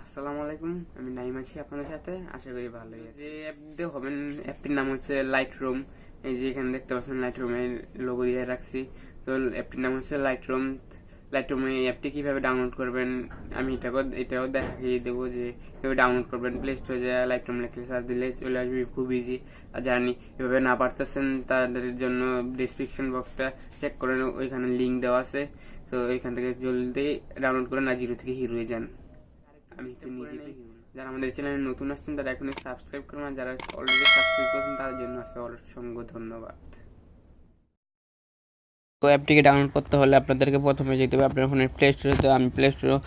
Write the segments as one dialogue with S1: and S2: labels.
S1: আসসালামু আলাইকুম, আমি নাইম আছি আপনাদের সাথে। আশা করি ভালোই আছে। যে অ্যাপ দিয়ে হবেন, অ্যাপটির নাম হচ্ছে লাইট রুম। এই যে এখানে দেখতে পাচ্ছেন লাইট রুমের লোগো দিয়ে রাখছি। তো অ্যাপটির নাম হচ্ছে লাইট রুম। লাইট রুমে এই অ্যাপটি কীভাবে ডাউনলোড করবেন আমি এটাও দেখিয়ে দেবো যে কীভাবে ডাউনলোড করবেন। প্লে স্টোরে যে লাইট রুম লিখে সার্চ দিলে চলে আসবে, খুব ইজি। আর জানি এভাবে না পারতেছেন তাদের জন্য ডিসক্রিপশন বক্সটা চেক করেন, ওইখানে লিঙ্ক দেওয়া আছে। তো ওইখান থেকে জলদি ডাউনলোড করেন আর জিরো থেকে হিরো হয়ে যান। আমি তো নিজে থেকে যারা আমাদের চ্যানেলে নতুন আসছেন তারা এখনই সাবস্ক্রাইব করবেন, আর যারা অলরেডি সাবস্ক্রাইব করেছেন তাদের জন্য আছে অসংখ্য ধন্যবাদ। তো অ্যাপটিকে ডাউনলোড করতে হলে আপনাদেরকে প্রথমে যেতে হবে আপনার ফোনের প্লে স্টোরে। তো আমি প্লে স্টোরে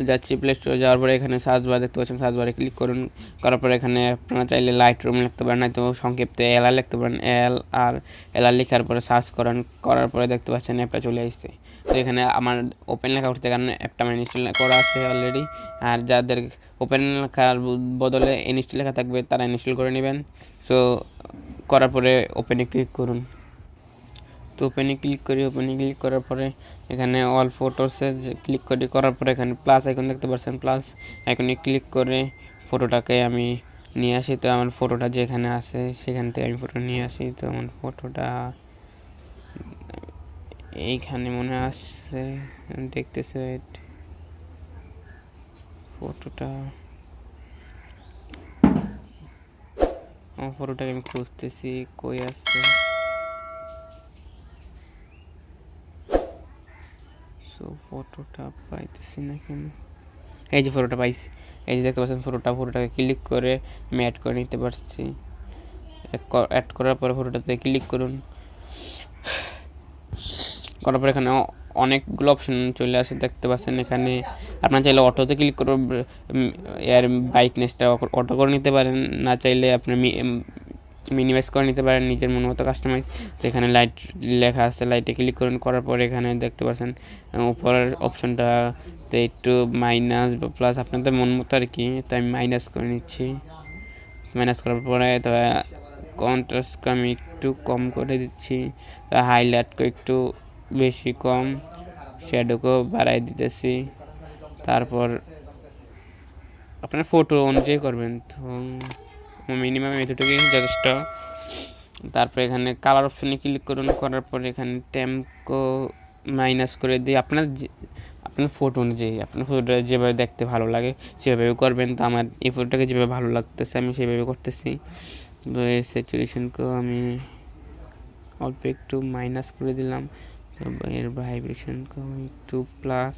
S1: যাচ্ছি। প্লে স্টোরে যাওয়ার পরে এখানে সার্চ বার দেখতে পাচ্ছেন, সার্চ বারে ক্লিক করুন। করার পরে এখানে আপনারা চাইলে লাইট রুম লিখতে পারেন, নয়তো সংক্ষিপ্ত এল আর লিখতে পারেন। এল আর লেখার পরে সার্চ করার পরে দেখতে পাচ্ছেন অ্যাপটা চলে আসছে। তো এখানে আমার ওপেন লেখা উঠতে, কারণ অ্যাপটা আমার ইনস্টল করা আছে অলরেডি। আর যাদের ওপেন লেখার বদলে ইনস্টল লেখা থাকবে তারা ইনস্টল করে নেবেন। সো করার পরে ওপেনে ক্লিক করুন। তো ওপেনে ক্লিক করার পরে এখানে অল ফটোসে ক্লিক করার পরে এখানে প্লাস আইকন দেখতে পাচ্ছেন। প্লাস আইকনে ক্লিক করে ফটোটাকে আমি নিয়ে আসি। তো আমার ফটোটা যেখানে আছে সেখান থেকে আমি ফটো নিয়ে আসি। তো আমার ফটোটা এইখানে মনে আসছে, দেখতেছে ফটোটা। আমার ফটোটাকে আমি খুঁজতেছি কই আসছে। সো ফটোটা পাইতেছি না কেন। এই যে ফটোটা পাইছি, এই যে দেখতে পাচ্ছেন ফটোটাকে ক্লিক করে আমি অ্যাড করে নিতে পারছি। অ্যাড করার পরে ফটোটাতে ক্লিক করুন। করার পর এখানে অনেকগুলো অপশন চলে আসে দেখতে পাচ্ছেন। এখানে আপনার চাইলে অটোতে ক্লিক করে এর ব্রাইটনেসটা অটো করে নিতে পারেন, না চাইলে আপনি মিনিমাইজ করে নিতে পারেন নিজের মন মতো কাস্টমাইজ। তো এখানে লাইট লেখা আছে, লাইটে ক্লিক করুন। করার পরে এখানে দেখতে পাচ্ছেন উপরের অপশনটাতে একটু মাইনাস বা প্লাস আপনাদের মন মতো আর কি। তো আমি মাইনাস করে নিচ্ছি। মাইনাস করার পরে তো কন্ট্রাস্টকে আমি একটু কম করে দিচ্ছি, হাইলাইটকে একটু বেশি কম, শ্যাডোকেও বাড়াই দিতেছি। তারপর আপনার ফটো অনুযায়ী করবেন। তো মিনিমাম এতটুকুই যথেষ্ট। তারপর এখানে কালার অপশনে ক্লিক করুন। করার পর এখানে টেম্পো মাইনাস করে দিয়ে আপনার ফটো অনুযায়ী আপনার ফটোটা যেভাবে দেখতে ভালো লাগে সেভাবে করবেন। তো আমার এই ফটোটাকে যেভাবে ভালো লাগতেছে আমি সেভাবে করতেছি। তো এর স্যাচুরেশনকেও আমি অল্প একটু মাইনাস করে দিলাম। এর ভাইব্রেশনকেও একটু প্লাস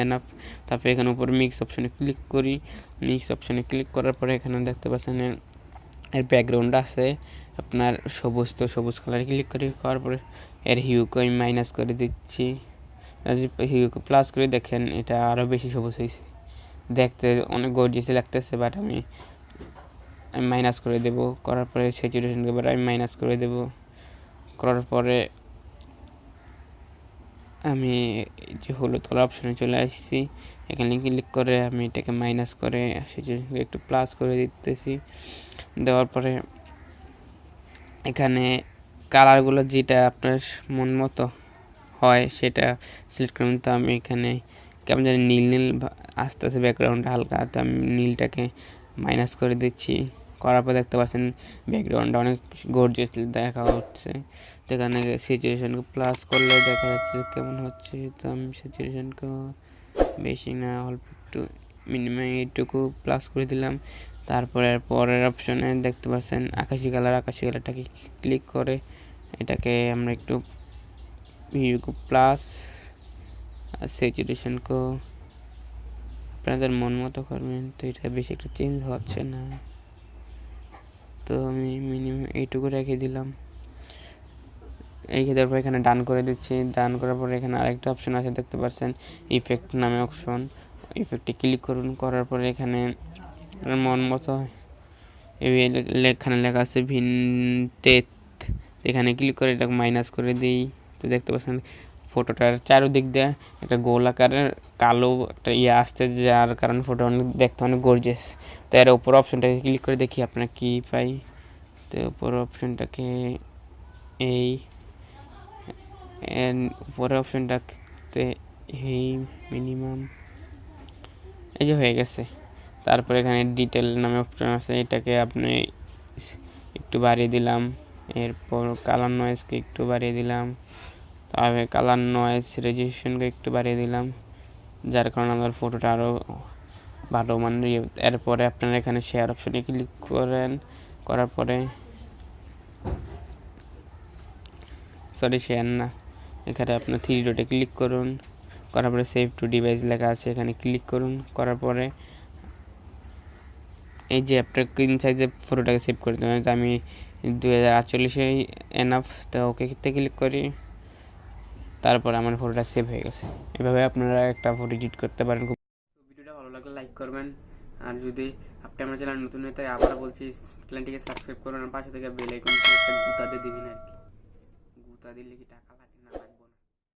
S1: এনাফ। তারপরে এখানে উপর মিক্স অপশনে ক্লিক করি। মিক্স অপশনে ক্লিক করার পরে এখানে দেখতে পাচ্ছেন এর ব্যাকগ্রাউন্ড আছে আপনার সবুজ। তো সবুজ কালারে ক্লিক করার পরে এর হিউকে আমি মাইনাস করে দিচ্ছি। হিউকে প্লাস করে দেখেন এটা আরও বেশি সবুজ হয়েছে, দেখতে অনেক গর্জিয়াস লাগতেছে। বাট আমি মাইনাস করে দেব। করার পরে স্যাচুরেশনকে এবার আমি মাইনাস করে দেব। করার পরে আমি যে হলুদ কালার অপশনে চলে আসছি। এখানে ক্লিক করে আমি এটাকে মাইনাস করে স্যাচুরেশনকে একটু প্লাস করে দিতেছি। দেওয়ার পরে এখানে কালারগুলো যেটা আপনার মন মতো হয় সেটা সিলেক্ট করুন। তো আমি এখানে কেমন জানি নীল নীল আস্তে আস্তে ব্যাকগ্রাউন্ডটা হালকা, তো আমি নীলটাকে মাইনাস করে দিচ্ছি। করার পর দেখতে পাচ্ছেন ব্যাকগ্রাউন্ডটা অনেক গর্জিয়াস দেখা হচ্ছে। তো এখানে স্যাচুরেশনকে প্লাস করলে দেখা যাচ্ছে কেমন হচ্ছে। তো আমি স্যাচুরেশনকে বেশি না অল্প একটু মিনিমাম এইটুকু প্লাস করে দিলাম। তারপরে পরের অপশনে দেখতে পাচ্ছেন আকাশি কালারটাকে ক্লিক করে এটাকে আমরা একটু প্লাস আর স্যাচুরেশনকে আপনাদের মন মতো করবেন। তো এটা বেশি একটা চেঞ্জ হচ্ছে না, তো আমি মিনিমাম এইটুকু রেখে দিলাম। দেওয়ার পর এখানে ডান করে দিচ্ছি। ডান করার পরে এখানে আরেকটা অপশন আছে দেখতে পাচ্ছেন, ইফেক্ট নামে অপশন। ইফেক্টে ক্লিক করুন। করার পরে এখানে মন মতো এখানে লেখা আছে ভিনটেজ, এখানে ক্লিক করে এটাকে মাইনাস করে দিই। তো দেখতে পাচ্ছেন ফটোটার চারোদিক দিয়ে একটা গোল আকারের কালো একটা আসছে, যার কারণে ফটো দেখতে অনেক গর্জিয়াস। তো এর উপর অপশনটাকে ক্লিক করে দেখি আপনার কি পাই। তো উপর অপশনটাকে এই উপরের অপশনটাতে এই মিনিমাম এই যে হয়ে গেছে। তারপর এখানে ডিটেল নামে অপশন আছে, এটাকে আপনি একটু বাড়িয়ে দিলাম। এরপর কালার নয়েজকে একটু বাড়িয়ে দিলাম। তারপরে কালার নয়েজ রেজুলেশনকে একটু বাড়িয়ে দিলাম, যার কারণে আমার ফটোটা আরও ভালো মানের। এরপরে আপনারা এখানে শেয়ার অপশনে ক্লিক করেন, করার পরে শেয়ার না, এখানে আপনার 3 ডটে ক্লিক করুন, করার পরে সেভ টু ডিভাইস লেখা আছে, এখানে ক্লিক করুন। করার পরে এই যে আপনার স্ক্রিন সাইজে ফটোটাকে সেভ করে দেবেন। তো আমি 2048 এনাফ, তো ওকেতে ক্লিক করি। তারপর আমার ফটোটা সেভ হয়ে গেছে। এভাবে আপনারা একটা ফটো এডিট করতে পারেন। ভিডিওটা ভালো লাগলে লাইক করবেন, আর যদি আপনি আমার চ্যানেল নতুন হয়ে থাকে আবার বলছি চ্যানেলটিকে সাবস্ক্রাইব করুন, আর পাশে থেকে বেল আইকনটি একটা গুতা দিয়ে দিবেন আর কি। গুতা দিলে কি টাকা